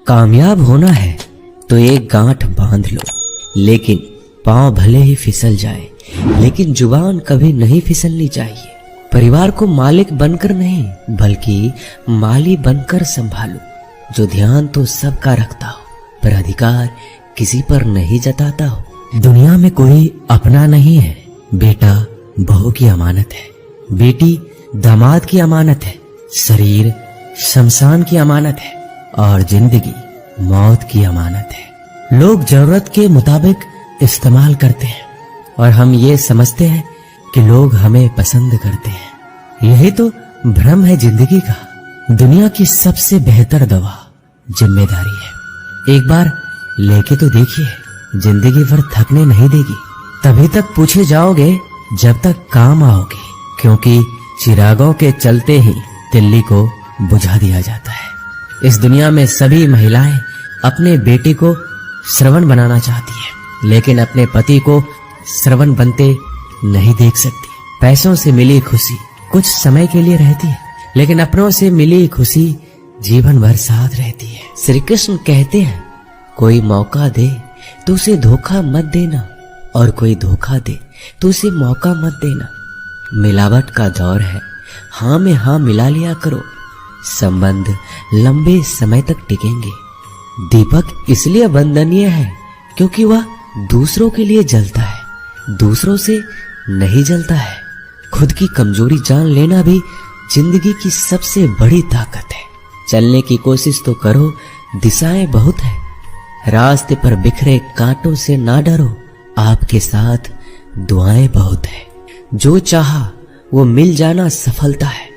कामयाब होना है तो एक गांठ बांध लो, लेकिन पांव भले ही फिसल जाए, लेकिन जुबान कभी नहीं फिसलनी चाहिए। परिवार को मालिक बनकर नहीं, बल्कि माली बनकर संभालो, जो ध्यान तो सबका रखता हो पर अधिकार किसी पर नहीं जताता हो। दुनिया में कोई अपना नहीं है। बेटा बहू की अमानत है, बेटी दामाद की अमानत है, शरीर शमशान की अमानत है और जिंदगी मौत की अमानत है। लोग जरूरत के मुताबिक इस्तेमाल करते हैं और हम ये समझते हैं कि लोग हमें पसंद करते हैं। यही तो भ्रम है जिंदगी का। दुनिया की सबसे बेहतर दवा जिम्मेदारी है। एक बार लेके तो देखिए, जिंदगी भर थकने नहीं देगी। तभी तक पूछे जाओगे जब तक काम आओगे, क्योंकि चिरागों के चलते ही तिल्ली को बुझा दिया जाता है। इस दुनिया में सभी महिलाएं अपने बेटे को श्रवण बनाना चाहती है, लेकिन अपने पति को श्रवण बनते नहीं देख सकती। पैसों से मिली खुशी कुछ समय के लिए रहती है, लेकिन अपनों से मिली खुशी जीवन भर साथ रहती है। श्री कृष्ण कहते हैं, कोई मौका दे तो उसे धोखा मत देना, और कोई धोखा दे तो उसे मौका मत देना। मिलावट का दौर है, हाँ में हाँ मिला लिया करो, संबंध लंबे समय तक टिकेंगे। दीपक इसलिए वंदनीय है क्योंकि वह दूसरों के लिए जलता है, दूसरों से नहीं जलता है। खुद की कमजोरी जान लेना भी जिंदगी की सबसे बड़ी ताकत है। चलने की कोशिश तो करो, दिशाएं बहुत है। रास्ते पर बिखरे कांटों से ना डरो, आपके साथ दुआएं बहुत है। जो चाहा वो मिल जाना सफलता है,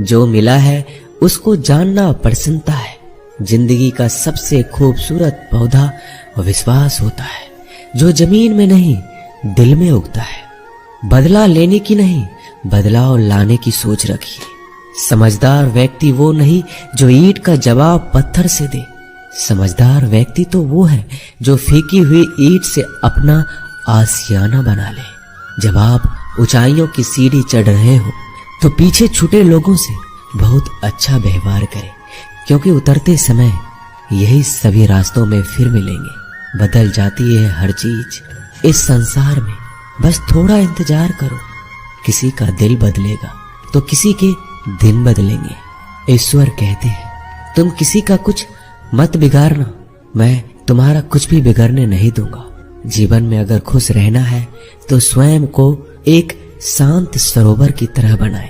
जो मिला है उसको जानना प्रसन्नता है। जिंदगी का सबसे खूबसूरत पौधा विश्वास होता है, जो जमीन में नहीं दिल में उगता है। बदला लेने की नहीं, बदलाव लाने की सोच रखिए। समझदार व्यक्ति वो नहीं जो ईंट का जवाब पत्थर से दे। समझदार व्यक्ति तो वो है जो फीकी हुई ईंट से अपना आशियाना बना ले। जब आप ऊंचाइयों की सीढ़ी चढ़ रहे हो तो पीछे छूटे लोगों से बहुत अच्छा व्यवहार करें, क्योंकि उतरते समय यही सभी रास्तों में फिर मिलेंगे। बदल जाती है हर चीज इस संसार में, बस थोड़ा इंतजार करो। किसी का दिल बदलेगा तो किसी के दिन बदलेंगे। ईश्वर कहते हैं, तुम किसी का कुछ मत बिगाड़ना, मैं तुम्हारा कुछ भी बिगड़ने नहीं दूंगा। जीवन में अगर खुश रहना है तो स्वयं को एक शांत सरोवर की तरह बनाए,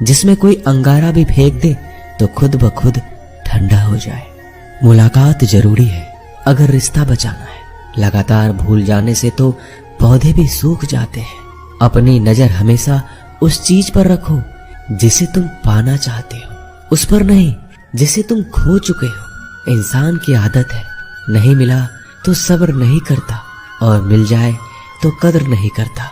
जिसमें कोई अंगारा भी फेंक दे तो खुद ब खुद ठंडा हो जाए। मुलाकात जरूरी है अगर रिश्ता बचाना है। लगातार भूल जाने से तो पौधे भी सूख जाते हैं। अपनी नजर हमेशा उस चीज पर रखो जिसे तुम पाना चाहते हो, उस पर नहीं जिसे तुम खो चुके हो। इंसान की आदत है, नहीं मिला तो सब्र नहीं करता, और मिल जाए तो कदर नहीं करता।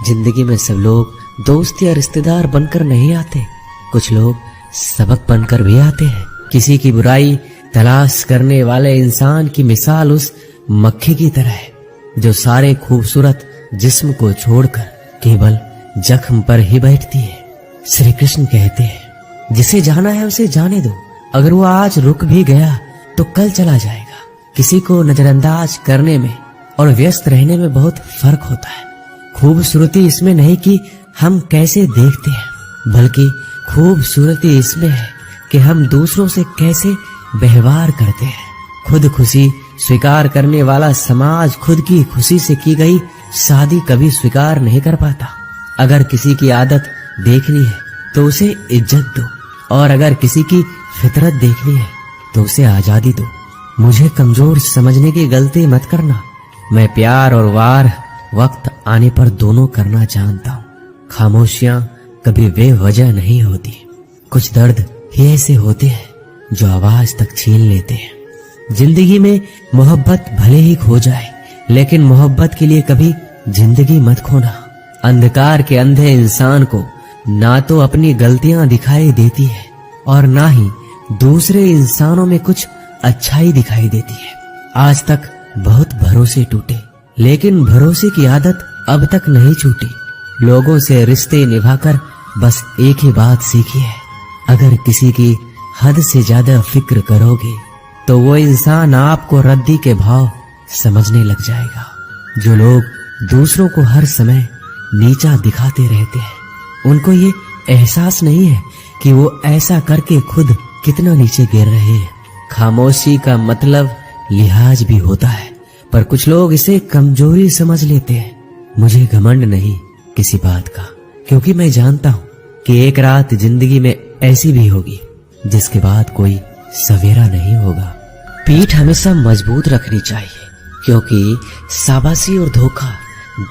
जिंदगी में सब लोग दोस्त या रिश्तेदार बनकर नहीं आते, कुछ लोग सबक बनकर भी आते हैं। किसी की बुराई तलाश करने वाले इंसान की मिसाल उस मक्खी की तरह है जो सारे खूबसूरत जिस्म को छोड़कर केवल जख्म पर ही बैठती है। श्री कृष्ण कहते हैं, जिसे जाना है उसे जाने दो, अगर वो आज रुक भी गया तो कल चला जाएगा। किसी को नजरअंदाज करने में और व्यस्त रहने में बहुत फर्क होता है। खूबसूरती इसमें नहीं कि हम कैसे देखते हैं, बल्कि खूबसूरती इसमें है कि हम दूसरों से कैसे व्यवहार करते हैं। खुद खुशी स्वीकार करने वाला समाज खुद की खुशी से की गई शादी कभी स्वीकार नहीं कर पाता। अगर किसी की आदत देखनी है तो उसे इज्जत दो, और अगर किसी की फितरत देखनी है तो उसे आजादी दो। मुझे कमजोर समझने की गलती मत करना। मैं प्यार और वार वक्त आने पर दोनों करना जानता हूँ। खामोशियां कभी बेवजह नहीं होती। कुछ दर्द ही ऐसे होते हैं जो आवाज तक छीन लेते हैं। जिंदगी में मोहब्बत भले ही खो जाए, लेकिन मोहब्बत के लिए कभी जिंदगी मत खोना। अंधकार के अंधे इंसान को ना तो अपनी गलतियां दिखाई देती है और ना ही दूसरे इंसानों में कुछ अच्छाई दिखाई देती है। आज तक बहुत भरोसे टूटे, लेकिन भरोसे की आदत अब तक नहीं छूटी। लोगों से रिश्ते निभाकर बस एक ही बात सीखी है, अगर किसी की हद से ज्यादा फिक्र करोगे तो वो इंसान आपको रद्दी के भाव समझने लग जाएगा। जो लोग दूसरों को हर समय नीचा दिखाते रहते हैं, उनको ये एहसास नहीं है कि वो ऐसा करके खुद कितना नीचे गिर रहे हैं। खामोशी का मतलब लिहाज भी होता है, पर कुछ लोग इसे कमजोरी समझ लेते हैं। मुझे घमंड नहीं किसी बात का, क्योंकि मैं जानता हूं कि एक रात जिंदगी में ऐसी भी होगी जिसके बाद कोई सवेरा नहीं होगा। पीठ हमेशा मजबूत रखनी चाहिए, क्योंकि शाबाशी और धोखा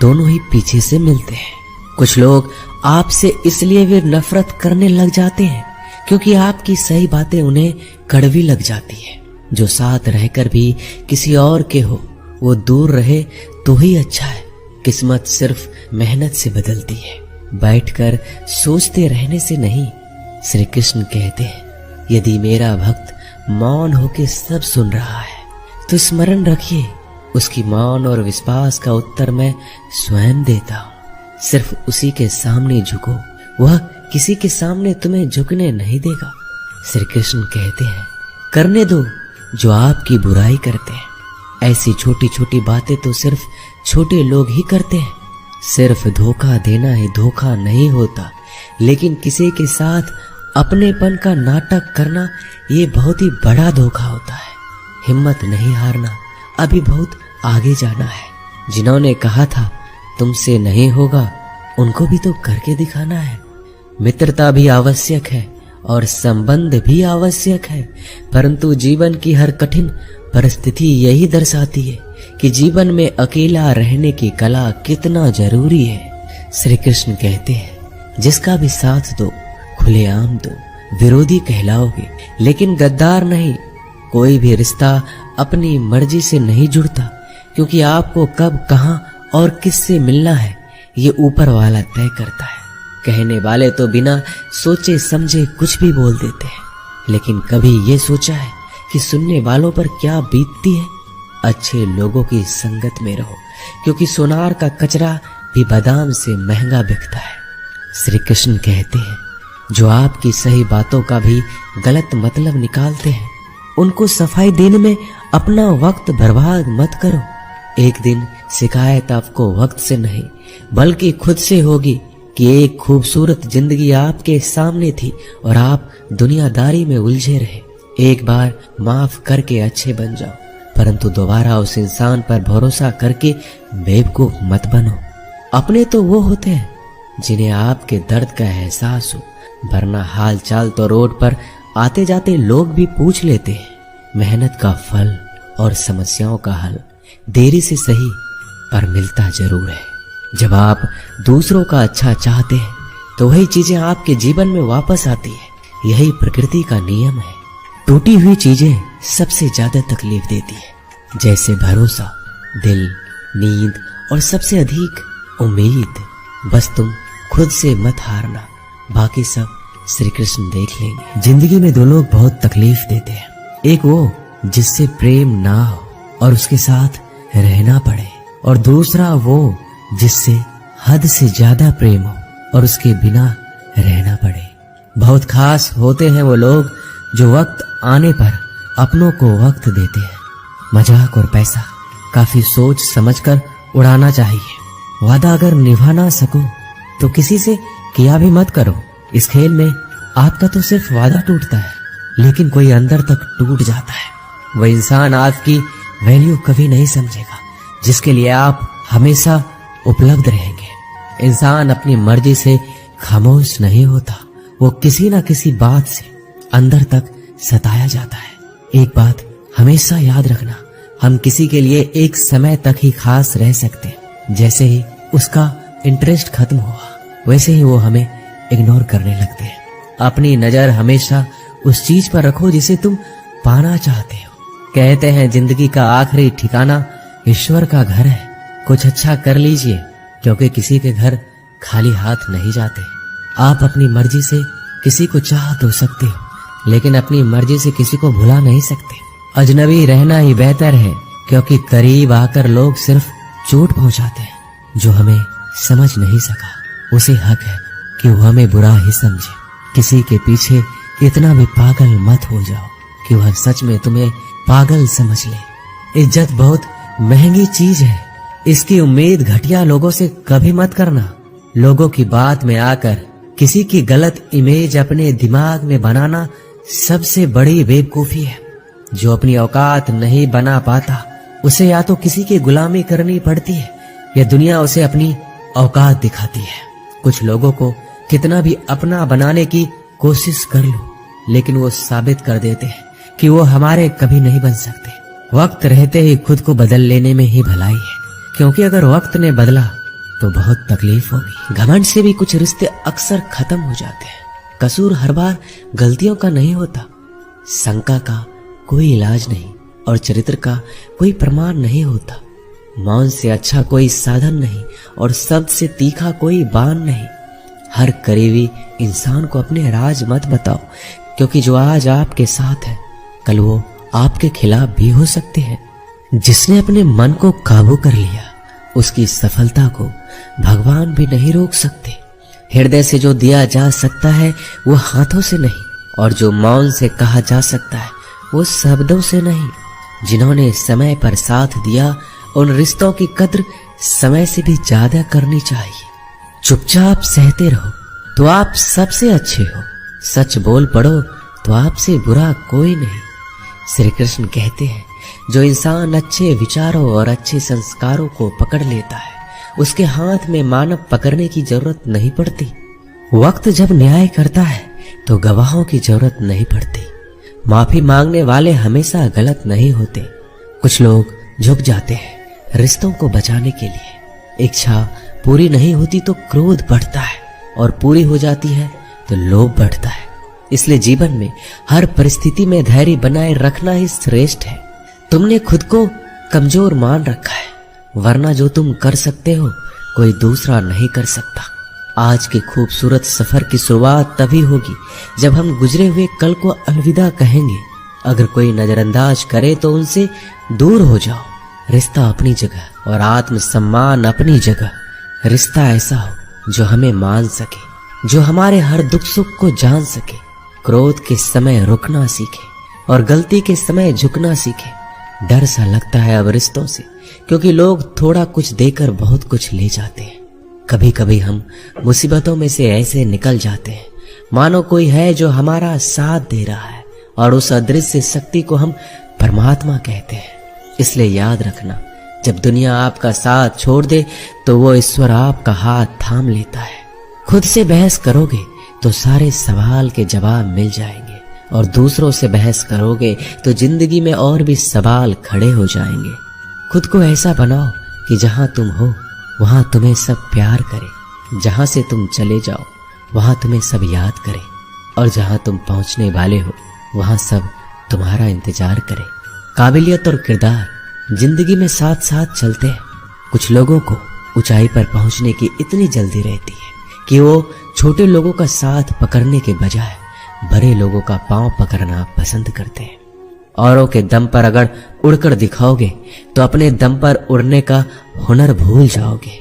दोनों ही पीछे से मिलते हैं। कुछ लोग आपसे इसलिए भी नफरत करने लग जाते हैं क्योंकि आपकी सही बातें उन्हें कड़वी लग जाती है। जो साथ रहकर भी किसी और के हो, वो दूर रहे तो ही अच्छा है। किस्मत सिर्फ मेहनत से बदलती है, बैठकर सोचते रहने से नहीं। श्री कृष्ण कहते हैं, यदि मेरा भक्त मौन होके सब सुन रहा है तो स्मरण रखिए, उसकी मौन और विश्वास का उत्तर मैं स्वयं देता हूँ। सिर्फ उसी के सामने झुको, वह किसी के सामने तुम्हें झुकने नहीं देगा। श्री कृष्ण कहते हैं, करने दो जो आपकी बुराई करते हैं। ऐसी छोटी छोटी बातें तो सिर्फ छोटे लोग ही करते हैं। सिर्फ धोखा देना ही धोखा नहीं होता, लेकिन किसी के साथ अपनेपन का नाटक करना ये बहुत ही बड़ा धोखा होता है। हिम्मत नहीं हारना, अभी बहुत आगे जाना है। जिन्होंने कहा था तुमसे नहीं होगा, उनको भी तो करके दिखाना है। मित्रता भी आवश्यक है और संबंध भी आवश्यक है, परंतु जीवन की हर कठिन परिस्थिति यही दर्शाती है कि जीवन में अकेला रहने की कला कितना जरूरी है। श्री कृष्ण कहते हैं, जिसका भी साथ दो खुलेआम दो, विरोधी कहलाओगे लेकिन गद्दार नहीं। कोई भी रिश्ता अपनी मर्जी से नहीं जुड़ता, क्योंकि आपको कब, कहां और किससे मिलना है ये ऊपर वाला तय करता है। कहने वाले तो बिना सोचे समझे कुछ भी बोल देते हैं, लेकिन कभी ये सोचा है कि सुनने वालों पर क्या बीतती है? अच्छे लोगों की संगत में रहो, क्योंकि सोनार का कचरा भी बादाम से महंगा बिकता है। श्री कृष्ण कहते हैं, जो आपकी सही बातों का भी गलत मतलब निकालते हैं, उनको सफाई देने में अपना वक्त बर्बाद मत करो। एक दिन शिकायत आपको वक्त से नहीं बल्कि खुद से होगी कि एक खूबसूरत जिंदगी आपके सामने थी और आप दुनियादारी में उलझे रहे। एक बार माफ करके अच्छे बन जाओ, परंतु दोबारा उस इंसान पर भरोसा करके बेवकूफ मत बनो। अपने तो वो होते हैं जिन्हें आपके दर्द का एहसास हो, वरना हाल चाल तो रोड पर आते जाते लोग भी पूछ लेते हैं। मेहनत का फल और समस्याओं का हल देरी से सही पर मिलता जरूर है। जब आप दूसरों का अच्छा चाहते हैं तो वही चीजें आपके जीवन में वापस आती है। यही प्रकृति का नियम है। टूटी हुई चीजें सबसे ज्यादा तकलीफ देती है, जैसे भरोसा, दिल, नींद और सबसे अधिक उम्मीद। बस तुम खुद से मत हारना, बाकी सब श्री कृष्ण देख लेंगे। जिंदगी में दो लोग बहुत तकलीफ देते हैं, एक वो जिससे प्रेम ना हो और उसके साथ रहना पड़े, और दूसरा वो जिससे हद से ज्यादा प्रेम हो और उसके बिना रहना पड़े। बहुत खास होते हैं वो लोग जो वक्त आने पर अपनों को वक्त देते हैं। मजाक और पैसा काफी सोच समझकर उड़ाना चाहिए। वादा अगर निभा ना सको तो किसी से किया भी मत करो। इस खेल में आपका तो सिर्फ वादा टूटता है, लेकिन कोई अंदर तक टूट जाता है। वह इंसान आपकी वैल्यू कभी नहीं समझेगा जिसके लिए आप हमेशा उपलब्ध रहेंगे। इंसान अपनी मर्जी से खामोश नहीं होता, वो किसी ना किसी बात से अंदर तक सताया जाता है। एक बात हमेशा याद रखना, हम किसी के लिए एक समय तक ही खास रह सकते हैं। जैसे ही उसका इंटरेस्ट खत्म हुआ, वैसे ही वो हमें इग्नोर करने लगते हैं। अपनी नजर हमेशा उस चीज पर रखो जिसे तुम पाना चाहते हो। कहते हैं जिंदगी का आखिरी ठिकाना ईश्वर का घर है। कुछ अच्छा कर लीजिए, क्योंकि किसी के घर खाली हाथ नहीं जाते। आप अपनी मर्जी से किसी को चाह तो सकते हो, लेकिन अपनी मर्जी से किसी को भुला नहीं सकते। अजनबी रहना ही बेहतर है, क्योंकि करीब आकर लोग सिर्फ चोट पहुंचाते हैं। जो हमें समझ नहीं सका उसे हक है कि वो हमें बुरा ही समझे। किसी के पीछे इतना भी पागल मत हो जाओ कि वह सच में तुम्हें पागल समझ ले। इज्जत बहुत महंगी चीज है, इसकी उम्मीद घटिया लोगों से कभी मत करना। लोगों की बात में आकर किसी की गलत इमेज अपने दिमाग में बनाना सबसे बड़ी बेवकूफी है। जो अपनी औकात नहीं बना पाता उसे या तो किसी की गुलामी करनी पड़ती है या दुनिया उसे अपनी औकात दिखाती है। कुछ लोगों को कितना भी अपना बनाने की कोशिश कर लो, लेकिन वो साबित कर देते हैं कि वो हमारे कभी नहीं बन सकते। वक्त रहते ही खुद को बदल लेने में ही भलाई है, क्योंकि अगर वक्त ने बदला तो बहुत तकलीफ होगी। घमंड से भी कुछ रिश्ते अक्सर खत्म हो जाते हैं। कसूर हर बार गलतियों का नहीं होता, शंका का कोई इलाज नहीं और चरित्र का कोई प्रमाण नहीं होता। मौन से अच्छा कोई साधन नहीं और शब्द से तीखा कोई बाण नहीं। हर करीबी इंसान को अपने राज मत बताओ, क्योंकि जो आज आपके साथ है कल वो आपके खिलाफ भी हो सकते हैं। जिसने अपने मन को काबू कर लिया उसकी सफलता को भगवान भी नहीं रोक सकते। हृदय से जो दिया जा सकता है वो हाथों से नहीं, और जो मौन से कहा जा सकता है वो शब्दों से नहीं। जिन्होंने समय पर साथ दिया उन रिश्तों की कद्र समय से भी ज्यादा करनी चाहिए। चुपचाप सहते रहो तो आप सबसे अच्छे हो, सच बोल पड़ो तो आपसे बुरा कोई नहीं। श्री कृष्ण कहते हैं, जो इंसान अच्छे विचारों और अच्छे संस्कारों को पकड़ लेता है उसके हाथ में मानव पकड़ने की जरूरत नहीं पड़ती। वक्त जब न्याय करता है तो गवाहों की जरूरत नहीं पड़ती। माफी मांगने वाले हमेशा गलत नहीं होते। कुछ लोग झुक जाते हैं रिश्तों को बचाने के लिए। इच्छा पूरी नहीं होती तो क्रोध बढ़ता है, और पूरी हो जाती है तो लोभ बढ़ता है। इसलिए जीवन में हर परिस्थिति में धैर्य बनाए रखना ही श्रेष्ठ है। तुमने खुद को कमजोर मान रखा है, वरना जो तुम कर सकते हो कोई दूसरा नहीं कर सकता। आज के खूबसूरत सफर की शुरुआत तभी होगी जब हम गुजरे हुए कल को अलविदा कहेंगे। अगर कोई नजरअंदाज करे तो उनसे दूर हो जाओ। रिश्ता अपनी जगह और आत्मसम्मान अपनी जगह। रिश्ता ऐसा हो जो हमें मान सके, जो हमारे हर दुख सुख को जान सके, क्रोध के समय रुकना सीखे और गलती के समय झुकना सीखे। डर सा लगता है अब रिश्तों से, क्योंकि लोग थोड़ा कुछ देकर बहुत कुछ ले जाते हैं। कभी कभी हम मुसीबतों में से ऐसे निकल जाते हैं मानो कोई है जो हमारा साथ दे रहा है, और उस अदृश्य शक्ति को हम परमात्मा कहते हैं। इसलिए याद रखना, जब दुनिया आपका साथ छोड़ दे तो वो ईश्वर आपका हाथ थाम लेता है। खुद से बहस करोगे तो सारे सवाल के जवाब मिल जाएंगे, और दूसरों से बहस करोगे तो जिंदगी में और भी सवाल खड़े हो जाएंगे। खुद को ऐसा बनाओ कि जहां तुम हो वहां तुम्हें सब प्यार करे, जहां से तुम चले जाओ वहां तुम्हें सब याद करे, और जहां तुम पहुंचने वाले हो वहां सब तुम्हारा इंतजार करे। काबिलियत और किरदार जिंदगी में साथ साथ चलते हैं। कुछ लोगों को ऊंचाई पर पहुंचने की इतनी जल्दी रहती है कि वो छोटे लोगों का साथ पकड़ने के बजाय बड़े लोगों का पांव पकड़ना पसंद करते हैं। औरों के दम पर अगर उड़कर दिखाओगे तो अपने दम पर उड़ने का हुनर भूल जाओगे।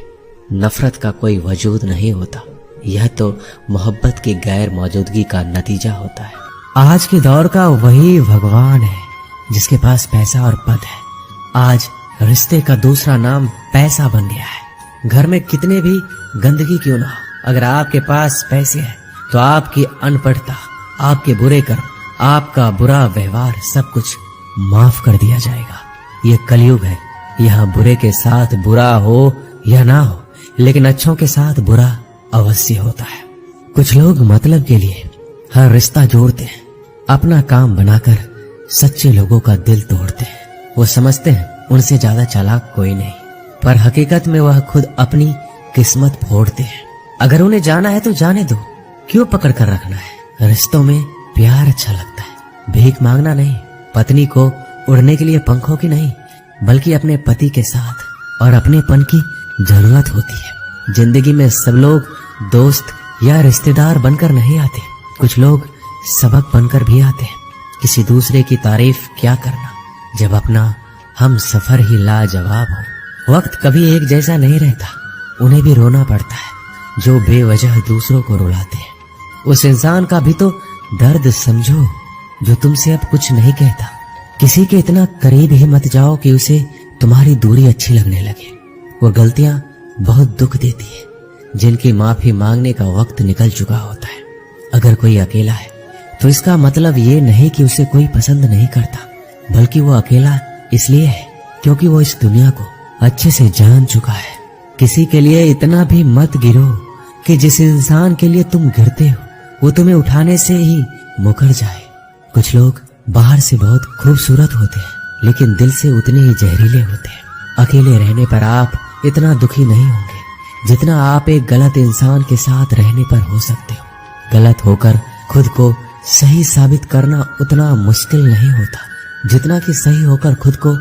नफरत का कोई वजूद नहीं होता, यह तो मोहब्बत की गैर मौजूदगी का नतीजा होता है। आज के दौर का वही भगवान है जिसके पास पैसा और पद है। आज रिश्ते का दूसरा नाम पैसा बन गया है। घर में कितने भी गंदगी क्यों ना हो, अगर आपके पास पैसे हैं तो आपकी अनपढ़ता, आपके बुरे कर्म, आपका बुरा व्यवहार सब कुछ माफ कर दिया जाएगा। ये कलयुग है, यहाँ बुरे के साथ बुरा हो या ना हो, लेकिन अच्छों के साथ बुरा अवश्य होता है। कुछ लोग मतलब के लिए हर रिश्ता जोड़ते हैं, अपना काम बनाकर सच्चे लोगों का दिल तोड़ते हैं। वो समझते हैं उनसे ज्यादा चालाक कोई नहीं, पर हकीकत में वह खुद अपनी किस्मत फोड़ते हैं। अगर उन्हें जाना है तो जाने दो, क्यों पकड़ कर रखना है। रिश्तों में प्यार अच्छा लगता है, भीख मांगना नहीं। पत्नी को उड़ने के लिए पंखों की नहीं, बल्कि अपने पति के साथ और अपनेपन की जरूरत होती है। जिंदगी में सब लोग दोस्त या रिश्तेदार बनकर नहीं आते, कुछ लोग सबक बनकर भी आते हैं। किसी दूसरे की तारीफ क्या करना जब अपना हम सफर ही लाजवाब हो। वक्त कभी एक जैसा नहीं रहता, उन्हें भी रोना पड़ता है जो बेवजह दूसरों को रुलाते हैं। उस इंसान का भी तो दर्द समझो जो तुमसे अब कुछ नहीं कहता। किसी के इतना करीब ही मत जाओ कि उसे तुम्हारी दूरी अच्छी लगने लगे। वो गलतियां बहुत दुख देती है, जिनकी माफी मांगने का वक्त निकल चुका होता है। अगर कोई अकेला है तो इसका मतलब ये नहीं कि उसे कोई पसंद नहीं करता, बल्कि वो अकेला इसलिए है क्योंकि वो इस दुनिया को अच्छे से जान चुका है। किसी के लिए इतना भी मत गिरो कि जिस इंसान के लिए तुम गिरते हो वो तुम्हें उठाने से ही मुकर जाए। कुछ लोग बाहर से बहुत खूबसूरत होते हैं, लेकिन दिल से उतने ही जहरीले होते हैं। अकेले रहने पर आप इतना दुखी नहीं होंगे जितना आप एक गलत इंसान के साथ रहने पर हो सकते हो। गलत होकर खुद को सही साबित करना उतना मुश्किल नहीं होता जितना कि सही होकर खुद को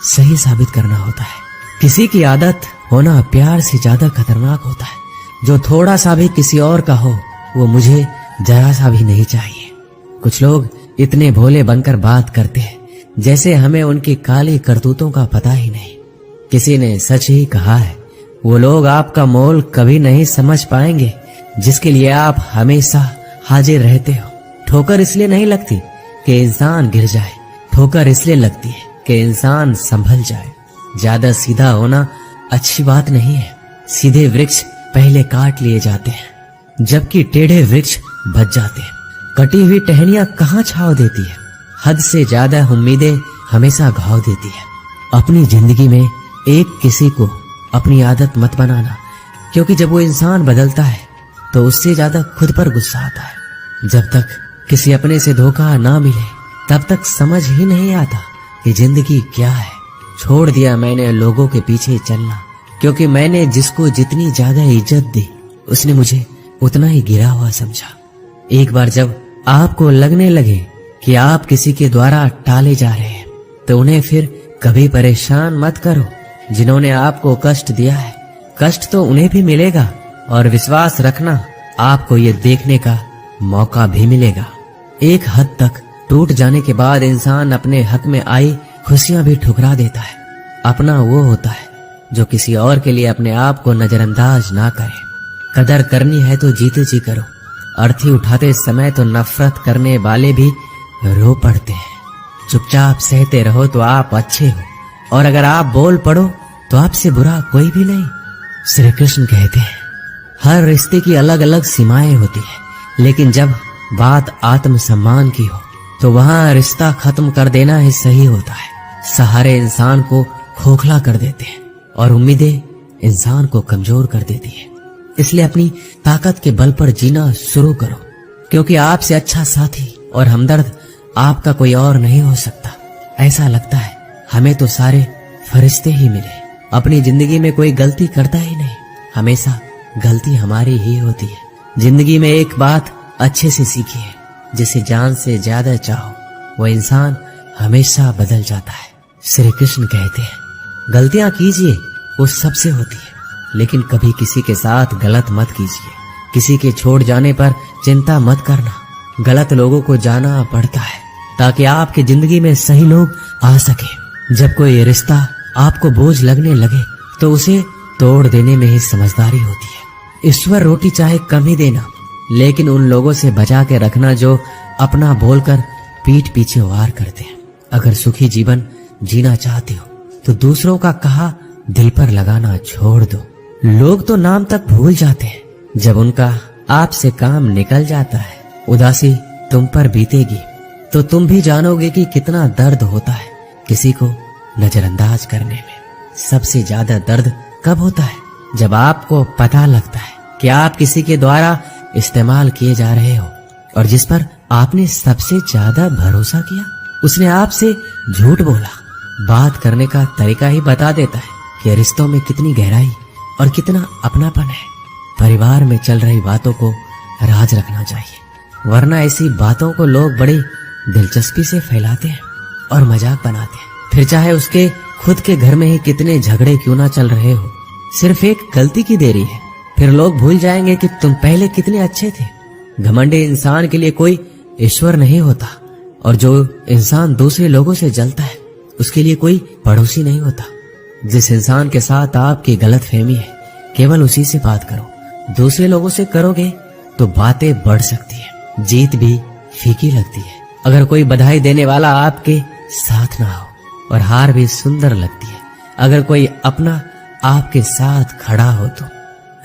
सही साबित करना होता है। किसी की आदत होना प्यार से ज्यादा खतरनाक होता है। जो थोड़ा सा भी किसी और का हो वो मुझे जरा सा भी नहीं चाहिए। कुछ लोग इतने भोले बनकर बात करते हैं जैसे हमें उनकी काली करतूतों का पता ही नहीं। किसी ने सच ही कहा है, वो लोग आपका मोल कभी नहीं समझ पाएंगे जिसके लिए आप हमेशा हाजिर रहते हो। ठोकर इसलिए नहीं लगती कि इंसान गिर जाए, ठोकर इसलिए लगती है कि इंसान संभल जाए। ज्यादा सीधा होना अच्छी बात नहीं है। सीधे वृक्ष पहले काट लिए जाते हैं, जबकि टेढ़े वृक्ष बच जाते हैं। कटी हुई टहनियां कहाँ छांव देती है। हद से ज्यादा उम्मीदें हमेशा घाव देती है। अपनी जिंदगी में एक किसी को अपनी आदत मत बनाना, क्योंकि जब वो इंसान बदलता है तो उससे ज्यादा खुद पर गुस्सा आता है। जब तक किसी अपने से धोखा ना मिले तब तक समझ ही नहीं आता कि जिंदगी क्या है। छोड़ दिया मैंने लोगों के पीछे चलना, क्योंकि मैंने जिसको जितनी ज्यादा इज्जत दी उसने मुझे उतना ही गिरा हुआ समझा। एक बार जब आपको लगने लगे कि आप किसी के द्वारा टाले जा रहे हैं तो उन्हें फिर कभी परेशान मत करो। जिन्होंने आपको कष्ट दिया है, कष्ट तो उन्हें भी मिलेगा, और विश्वास रखना आपको ये देखने का मौका भी मिलेगा। एक हद तक टूट जाने के बाद इंसान अपने हक में आई खुशियां भी ठुकरा देता है। अपना वो होता है जो किसी और के लिए अपने आप को नजरअंदाज ना करे। कदर करनी है तो जीते जी करो। अर्थी उठाते समय तो नफरत करने वाले भी रो पड़ते हैं। चुपचाप सहते रहो तो आप अच्छे हो, और अगर आप बोल पड़ो तो आपसे बुरा कोई भी नहीं। श्री कृष्ण कहते हैं, हर रिश्ते की अलग अलग सीमाएं होती है, लेकिन जब बात आत्म सम्मान की हो तो वहां रिश्ता खत्म कर देना ही सही होता है। सहारे इंसान को खोखला कर देते हैं और उम्मीदें इंसान को कमजोर कर देती है। इसलिए अपनी ताकत के बल पर जीना शुरू करो, क्योंकि आपसे अच्छा साथी और हमदर्द आपका कोई और नहीं हो सकता। ऐसा लगता है हमें तो सारे फरिश्ते ही मिले। अपनी जिंदगी में कोई गलती करता ही नहीं, हमेशा गलती हमारी ही होती है। जिंदगी में एक बात अच्छे से सीखिए, जिसे जान से ज्यादा चाहो वो इंसान हमेशा बदल जाता है। श्री कृष्ण कहते हैं, गलतियां कीजिए, वो सबसे होती है, लेकिन कभी किसी के साथ गलत मत कीजिए। किसी के छोड़ जाने पर चिंता मत करना। गलत लोगों को जाना पड़ता है ताकि आपकी जिंदगी में सही लोग आ सके। जब कोई रिश्ता आपको बोझ लगने लगे तो उसे तोड़ देने में ही समझदारी होती है। ईश्वर रोटी चाहे कम ही देना, लेकिन उन लोगों से बचा के रखना जो अपना बोलकर पीठ पीछे वार करते हैं। अगर सुखी जीवन जीना चाहते हो तो दूसरों का कहा दिल पर लगाना छोड़ दो। लोग तो नाम तक भूल जाते हैं जब उनका आपसे काम निकल जाता है। उदासी तुम पर बीतेगी तो तुम भी जानोगे कि कितना दर्द होता है किसी को नजरअंदाज करने में। सबसे ज्यादा दर्द कब होता है? जब आपको पता लगता है कि आप किसी के द्वारा इस्तेमाल किए जा रहे हो, और जिस पर आपने सबसे ज्यादा भरोसा किया उसने आपसे झूठ बोला। बात करने का तरीका ही बता देता है कि रिश्तों में कितनी गहराई और कितना अपनापन है। परिवार में चल रही बातों को राज रखना चाहिए, वरना ऐसी बातों को लोग बड़ी दिलचस्पी से फैलाते हैं और मजाक बनाते हैं। फिर चाहे उसके खुद के घर में ही कितने झगड़े क्यों ना चल रहे हो, सिर्फ एक गलती की देरी है। फिर लोग भूल जाएंगे कि तुम पहले कितने अच्छे थे। घमंडी इंसान के लिए कोई ईश्वर नहीं होता, और जो इंसान दूसरे लोगों से जलता है उसके लिए कोई पड़ोसी नहीं होता। जिस इंसान के साथ आपकी गलतफहमी है केवल उसी से बात करो। दूसरे लोगों से करोगे तो बातें बढ़ सकती है, जीत भी फीकी लगती है। अगर कोई बधाई देने वाला आपके साथ ना हो, और हार भी सुंदर लगती है अगर कोई अपना आपके साथ खड़ा हो तो।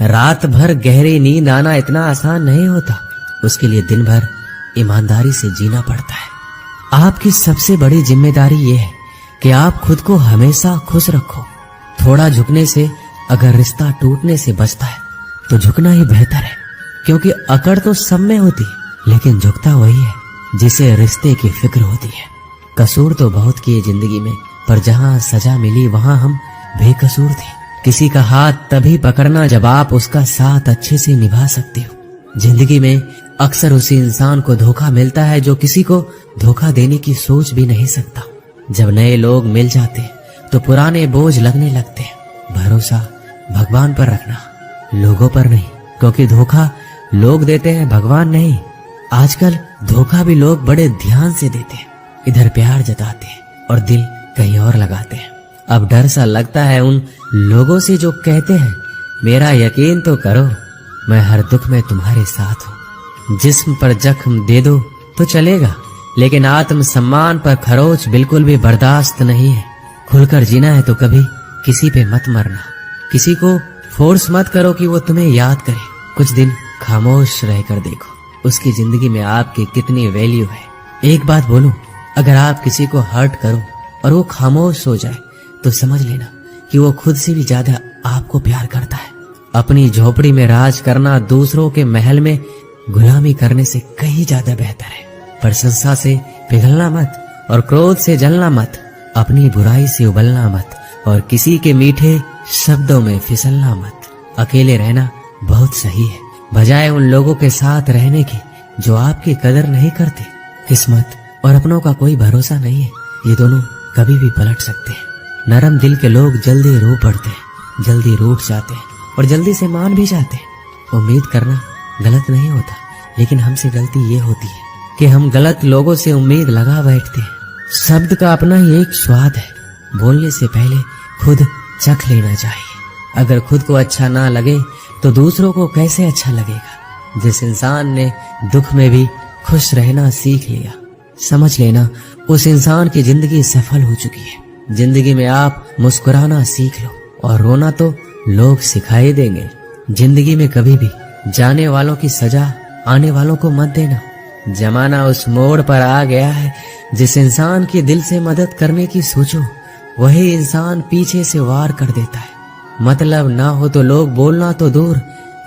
रात भर गहरी नींद आना इतना आसान नहीं होता, उसके लिए दिन भर ईमानदारी से जीना पड़ता है। आपकी सबसे बड़ी जिम्मेदारी यह है कि आप खुद को हमेशा खुश रखो। थोड़ा झुकने से अगर रिश्ता टूटने से बचता है तो झुकना ही बेहतर है, क्योंकि अकड़ तो सब में होती है, लेकिन झुकता वही है जिसे रिश्ते की फिक्र होती है। कसूर तो बहुत किए जिंदगी में, पर जहां सजा मिली वहां हम बेकसूर थे। किसी का हाथ तभी पकड़ना जब आप उसका साथ अच्छे से निभा सकते हो। जिंदगी में अक्सर उसी इंसान को धोखा मिलता है जो किसी को धोखा देने की सोच भी नहीं सकता। जब नए लोग मिल जाते तो पुराने बोझ लगने लगते हैं। भरोसा भगवान पर रखना, लोगों पर नहीं, क्योंकि धोखा लोग देते हैं, भगवान नहीं। आजकल धोखा भी लोग बड़े ध्यान से देते हैं, इधर प्यार जताते हैं और दिल कहीं और लगाते हैं। अब डर सा लगता है उन लोगों से जो कहते हैं मेरा यकीन तो करो, मैं हर दुख में तुम्हारे साथ हूँ। जिस्म पर जख्म दे दो तो चलेगा, लेकिन आत्म सम्मान पर खरोच बिल्कुल भी बर्दाश्त नहीं है। खुलकर जीना है तो कभी किसी पे मत मरना। किसी को फोर्स मत करो कि वो तुम्हें याद करे। कुछ दिन खामोश रहकर देखो उसकी जिंदगी में आपकी कितनी वैल्यू है। एक बात बोलूं, अगर आप किसी को हर्ट करो और वो खामोश हो जाए तो समझ लेना कि वो खुद से भी ज्यादा आपको प्यार करता है। अपनी झोपड़ी में राज करना दूसरों के महल में गुलामी करने से कहीं ज्यादा बेहतर है। प्रशंसा से पिघलना मत और क्रोध से जलना मत। अपनी बुराई से उबलना मत और किसी के मीठे शब्दों में फिसलना मत। अकेले रहना बहुत सही है, बजाय उन लोगों के साथ रहने के जो आपकी कदर नहीं करते। किस्मत और अपनों का कोई भरोसा नहीं है, ये दोनों कभी भी पलट सकते हैं। नरम दिल के लोग जल्दी रो पड़ते हैं, जल्दी रूठ जाते हैं और जल्दी से मान भी जाते हैं। उम्मीद करना गलत नहीं होता, लेकिन हमसे गलती ये होती है कि हम गलत लोगों से उम्मीद लगा बैठते हैं। शब्द का अपना ही एक स्वाद है, बोलने से पहले खुद चख लेना चाहिए। अगर खुद को अच्छा ना लगे तो दूसरों को कैसे अच्छा लगेगा। जिस इंसान ने दुख में भी खुश रहना सीख लिया, समझ लेना उस इंसान की जिंदगी सफल हो चुकी है। जिंदगी में आप मुस्कुराना सीख लो और रोना तो लोग सिखाई देंगे। जिंदगी में कभी भी जाने वालों की सजा आने वालों को मत देना। जमाना उस मोड़ पर आ गया है, जिस इंसान की दिल से मदद करने की सोचो वही इंसान पीछे से वार कर देता है। मतलब ना हो तो लोग बोलना तो दूर,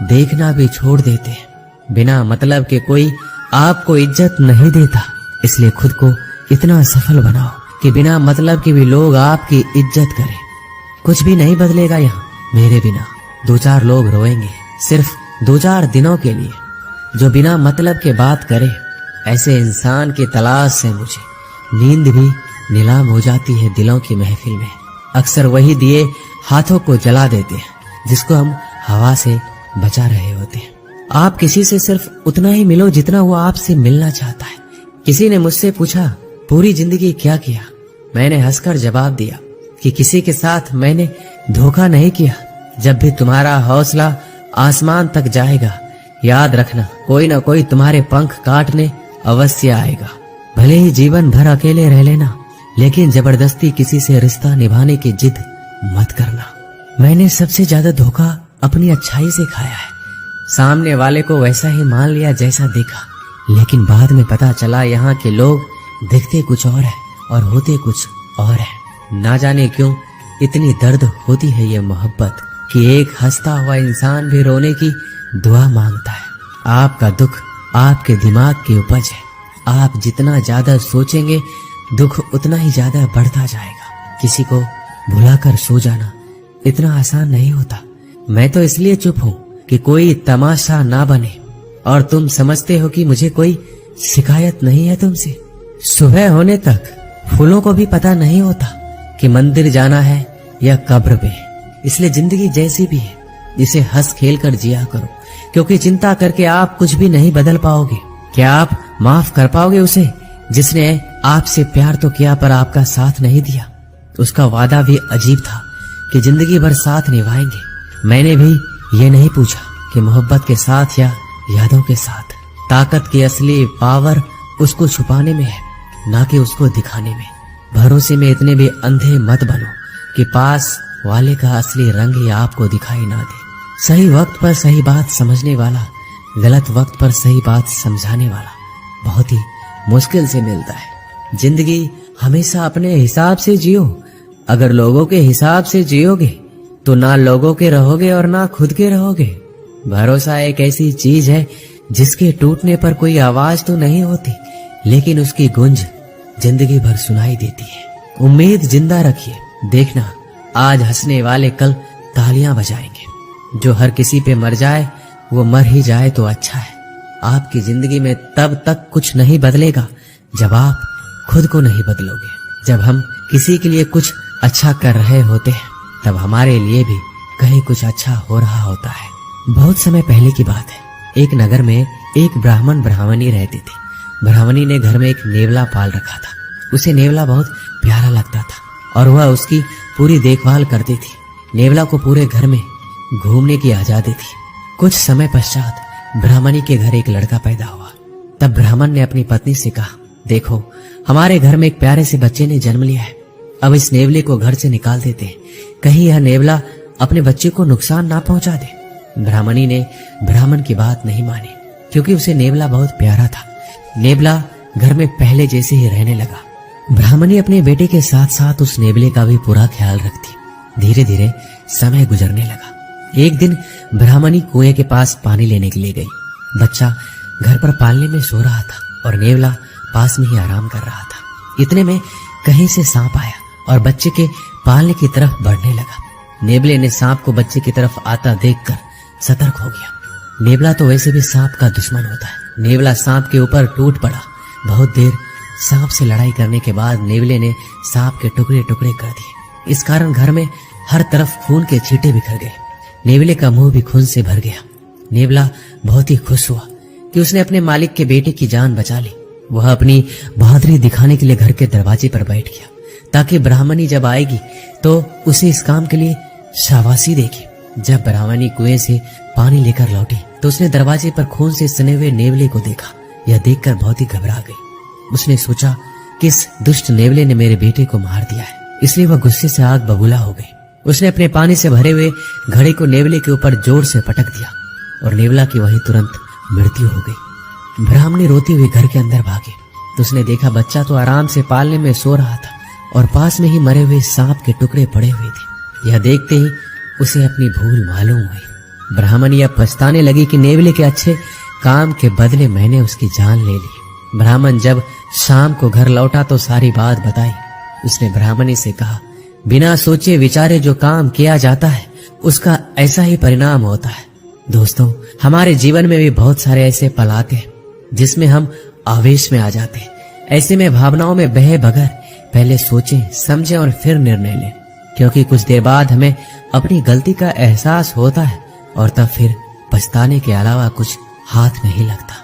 देखना भी छोड़ देते हैं। बिना मतलब के कोई आपको इज्जत नहीं देता, इसलिए खुद को इतना सफल बनाओ कि बिना मतलब के भी लोग आपकी इज्जत करें। कुछ भी नहीं बदलेगा यहाँ मेरे बिना। 2-4 लोग रोएंगे सिर्फ 2-4 दिनों के लिए, जो बिना मतलब के बात करे। ऐसे इंसान की तलाश है मुझे। नींद भी नीलाम हो जाती है दिलों की महफिल में। अक्सर वही दिए हाथों को जला देते हैं जिसको हम हवा से बचा रहे होते हैं। आप किसी से सिर्फ उतना ही मिलो जितना वो आपसे मिलना चाहता है। किसी ने मुझसे पूछा पूरी जिंदगी क्या किया। मैंने हंसकर जवाब दिया कि किसी के साथ मैंने धोखा नहीं किया। जब भी तुम्हारा हौसला आसमान तक जाएगा, याद रखना कोई ना कोई तुम्हारे पंख काटने अवश्य आएगा। भले ही जीवन भर अकेले रह लेना, लेकिन जबरदस्ती किसी से रिश्ता निभाने की जिद मत करना। मैंने सबसे ज्यादा धोखा अपनी अच्छाई से खाया है। सामने वाले को वैसा ही मान लिया जैसा देखा, लेकिन बाद में पता चला यहाँ के लोग दिखते कुछ और है और होते कुछ और है। ना जाने क्यों इतनी दर्द होती है ये मोहब्बत कि एक हंसता हुआ इंसान भी रोने की दुआ मांगता है। आपका दुख आपके दिमाग की उपज है। आप जितना ज्यादा सोचेंगे दुख उतना ही ज्यादा बढ़ता जाएगा। किसी को भुलाकर सो जाना इतना आसान नहीं होता। मैं तो इसलिए चुप हूँ कि कोई तमाशा ना बने, और तुम समझते हो कि मुझे कोई शिकायत नहीं है तुमसे। सुबह होने तक फूलों को भी पता नहीं होता कि मंदिर जाना है या कब्र पे। इसलिए जिंदगी जैसी भी है इसे हंस खेल कर जिया करो, क्योंकि चिंता करके आप कुछ भी नहीं बदल पाओगे। क्या आप माफ कर पाओगे उसे जिसने आपसे प्यार तो किया पर आपका साथ नहीं दिया? उसका वादा भी अजीब था कि जिंदगी भर साथ निभाएंगे। मैंने भी ये नहीं पूछा कि मोहब्बत के साथ या यादों के साथ। ताकत की असली पावर उसको छुपाने में है, ना कि उसको दिखाने में। भरोसे में इतने भी अंधे मत बनो कि पास वाले का असली रंग ही आपको दिखाई ना दे। सही वक्त पर सही बात समझने वाला, गलत वक्त पर सही बात समझाने वाला बहुत ही मुश्किल से मिलता है। जिंदगी हमेशा अपने हिसाब से जियो। अगर लोगों के हिसाब से जियोगे तो ना लोगों के रहोगे और ना खुद के रहोगे। भरोसा एक ऐसी चीज है जिसके टूटने पर कोई आवाज तो नहीं होती, लेकिन उसकी गूंज जिंदगी भर सुनाई देती है। उम्मीद जिंदा रखिए, देखना आज हंसने वाले कल तालियां बजाएंगे। जो हर किसी पे मर जाए वो मर ही जाए तो अच्छा है। आपकी जिंदगी में तब तक कुछ नहीं बदलेगा जब आप खुद को नहीं बदलोगे। जब हम किसी के लिए कुछ अच्छा कर रहे होते हैं तब हमारे लिए भी कहीं कुछ अच्छा हो रहा होता है। बहुत समय पहले की बात है, एक नगर में एक ब्राह्मण ब्राह्मणी रहती थी। ब्राह्मणी ने घर में एक नेवला पाल रखा था। उसे नेवला बहुत प्यारा लगता था और वह उसकी पूरी देखभाल करती थी। नेवला को पूरे घर में घूमने की आजादी थी। कुछ समय पश्चात ब्राह्मणी के घर एक लड़का पैदा हुआ। तब ब्राह्मण ने अपनी पत्नी से कहा, देखो हमारे घर में एक प्यारे से बच्चे ने जन्म लिया है। अब इस नेवले को घर से निकाल देते हैं, कहीं यह नेवला अपने बच्चे को नुकसान ना पहुंचा दे। ब्राह्मणी ने ब्राह्मण की बात नहीं मानी, क्योंकि उसे नेवला बहुत प्यारा था। नेवला घर में पहले जैसे ही रहने लगा। ब्राह्मणी अपने बेटे के साथ साथ उस नेवले का भी पूरा ख्याल रखती। धीरे धीरे समय गुजरने लगा। एक दिन ब्राह्मणी कुएं के पास पानी लेने के लिए गई। बच्चा घर पर पालने में सो रहा था और नेवला पास में ही आराम कर रहा था। इतने में कहीं से सांप आया और बच्चे के पालने की तरफ बढ़ने लगा। नेवले ने सांप को बच्चे की तरफ आता देखकर सतर्क हो गया। नेवला तो वैसे भी सांप का दुश्मन होता है। नेवला सांप के ऊपर टूट पड़ा। बहुत देर सांप से लड़ाई करने के बाद नेवले ने सांप के टुकड़े टुकड़े कर दिए। इस कारण घर में हर तरफ खून के छींटे बिखर गए। नेवले का मुंह भी खून से भर गया। नेवला बहुत ही खुश हुआ कि उसने अपने मालिक के बेटे की जान बचा ली। वह अपनी बहादुरी दिखाने के लिए घर के दरवाजे पर बैठ गया, ताकि ब्राह्मणी जब आएगी तो उसे इस काम के लिए शाबाशी देगी। जब ब्राह्मणी कुएं से पानी लेकर लौटी तो उसने दरवाजे पर खून से सने हुए नेवले को देखा। यह देखकर बहुत ही घबरा गई। उसने सोचा कि इस दुष्ट नेवले ने मेरे बेटे को मार दिया है, इसलिए वह गुस्से से आग बबूला हो गई। उसने अपने पानी से भरे हुए घड़े को नेवले के ऊपर जोर से पटक दिया और नेवला की वहीं तुरंत मृत्यु हो गई। ब्राह्मणी रोती हुई घर के अंदर भागी तो उसने देखा बच्चा तो आराम से पालने में सो रहा था और पास में ही मरे हुए सांप के टुकड़े पड़े हुए थे। यह देखते ही उसे अपनी भूल मालूम हुई। ब्राह्मणी अब पछताने लगी कि नेवले के अच्छे काम के बदले मैंने उसकी जान ले ली। ब्राह्मण जब शाम को घर लौटा तो सारी बात बताई। उसने ब्राह्मणी से कहा, बिना सोचे विचारे जो काम किया जाता है उसका ऐसा ही परिणाम होता है। दोस्तों, हमारे जीवन में भी बहुत सारे ऐसे पल आते हैं जिसमें हम आवेश में आ जाते हैं। ऐसे में भावनाओं में बहे बगैर पहले सोचें, समझें और फिर निर्णय लें, क्योंकि कुछ देर बाद हमें अपनी गलती का एहसास होता है और तब फिर पछताने के अलावा कुछ हाथ नहीं लगता।